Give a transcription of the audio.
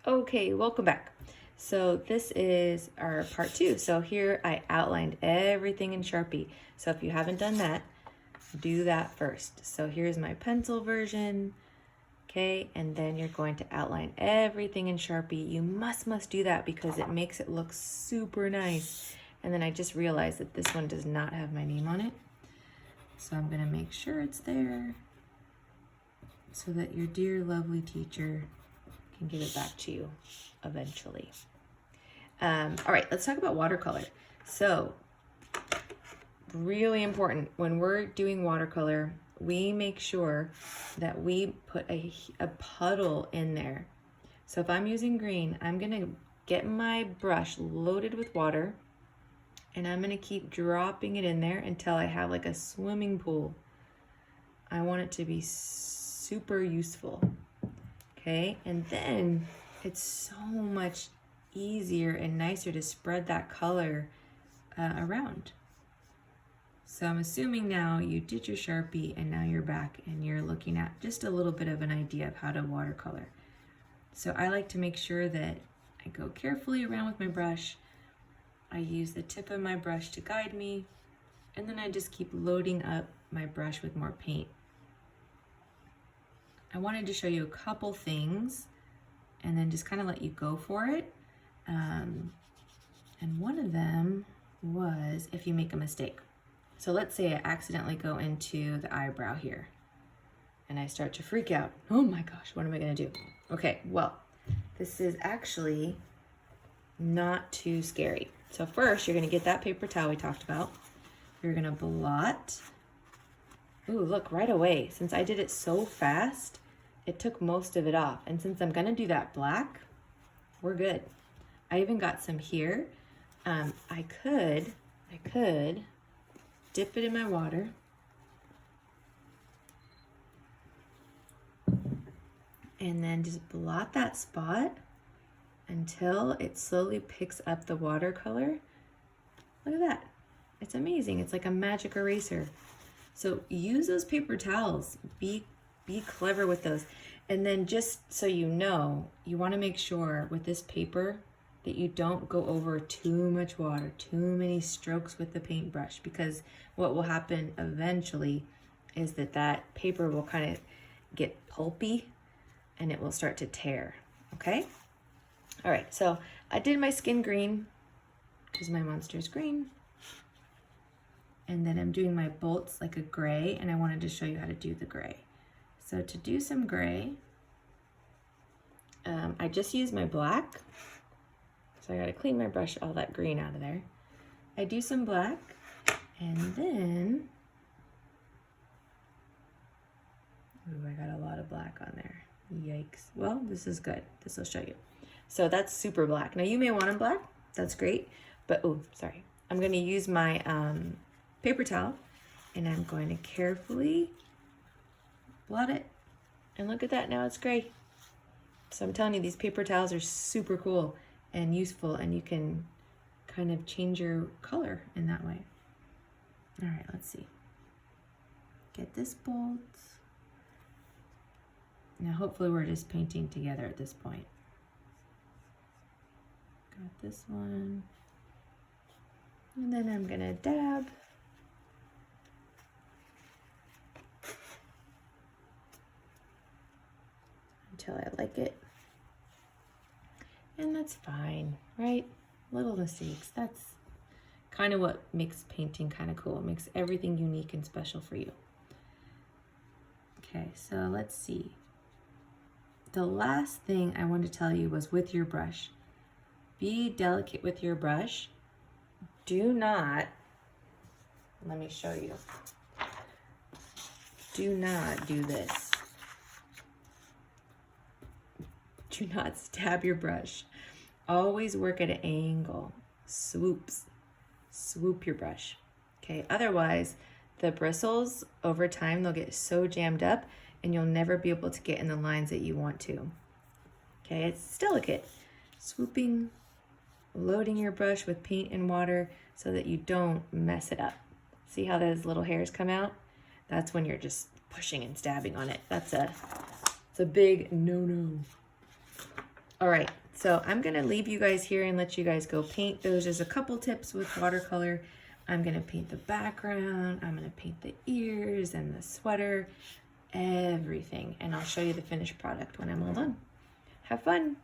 Okay, welcome back. So this is our part 2. So here I outlined everything in Sharpie. So if you haven't done that, do that first. So here's my pencil version. Okay, and then you're going to outline everything in Sharpie. You must do that because it makes it look super nice. And then I just realized that this one does not have my name on it. So I'm gonna make sure it's there so that your dear lovely teacher can give it back to you eventually. All right, let's talk about watercolor. So really important, when we're doing watercolor, we make sure that we put a puddle in there. So if I'm using green, I'm gonna get my brush loaded with water and I'm gonna keep dropping it in there until I have like a swimming pool. I want it to be super useful. Okay, and then it's so much easier and nicer to spread that color around. So I'm assuming now you did your Sharpie and now you're back and you're looking at just a little bit of an idea of how to watercolor. So I like to make sure that I go carefully around with my brush. I use the tip of my brush to guide me, and then I just keep loading up my brush with more paint. I wanted to show you a couple things and then just kind of let you go for it. And one of them was if you make a mistake. So let's say I accidentally go into the eyebrow here and I start to freak out. Oh my gosh, what am I gonna do? Okay, well, this is actually not too scary. So first, you're gonna get that paper towel we talked about. You're gonna blot. Ooh, look, right away. Since I did it so fast, it took most of it off. And since I'm gonna do that black, we're good. I even got some here. I could dip it in my water. And then just blot that spot until it slowly picks up the watercolor. Look at that. It's amazing. It's like a magic eraser. So use those paper towels. Be clever with those. And then just so you know, you want to make sure with this paper that you don't go over too much water, too many strokes with the paintbrush, because what will happen eventually is that that paper will kind of get pulpy and it will start to tear, okay? All right, so I did my skin green because my monster's green. And then I'm doing my bolts like a gray, and I wanted to show you how to do the gray. So to do some gray, I just used my black. So I gotta clean my brush, all that green out of there. I do some black, and then, ooh, I got a lot of black on there. Yikes. Well, this is good. This will show you. So that's super black. Now you may want them black, that's great, but oh, sorry. I'm gonna use my paper towel, and I'm going to carefully blot it. And look at that, now it's gray. So I'm telling you, these paper towels are super cool and useful, and you can kind of change your color in that way. All right, let's see. Get this bolt. Now hopefully we're just painting together at this point. Got this one. And then I'm gonna dab. Until I like it. And that's fine, right? Little mistakes. That's kind of what makes painting kind of cool. It makes everything unique and special for you. Okay, so let's see. The last thing I want to tell you was with your brush. Be delicate with your brush. Do not, let me show you. Do not do this. Do not stab your brush. Always work at an angle. Swoop your brush. Okay, otherwise the bristles over time, they'll get so jammed up and you'll never be able to get in the lines that you want to. Okay, it's delicate. Swooping, loading your brush with paint and water so that you don't mess it up. See how those little hairs come out? That's when you're just pushing and stabbing on it. It's a big no-no. All right, so I'm gonna leave you guys here and let you guys go paint. Those just a couple tips with watercolor. I'm gonna paint the background, I'm gonna paint the ears and the sweater, everything. And I'll show you the finished product when I'm all done. Have fun.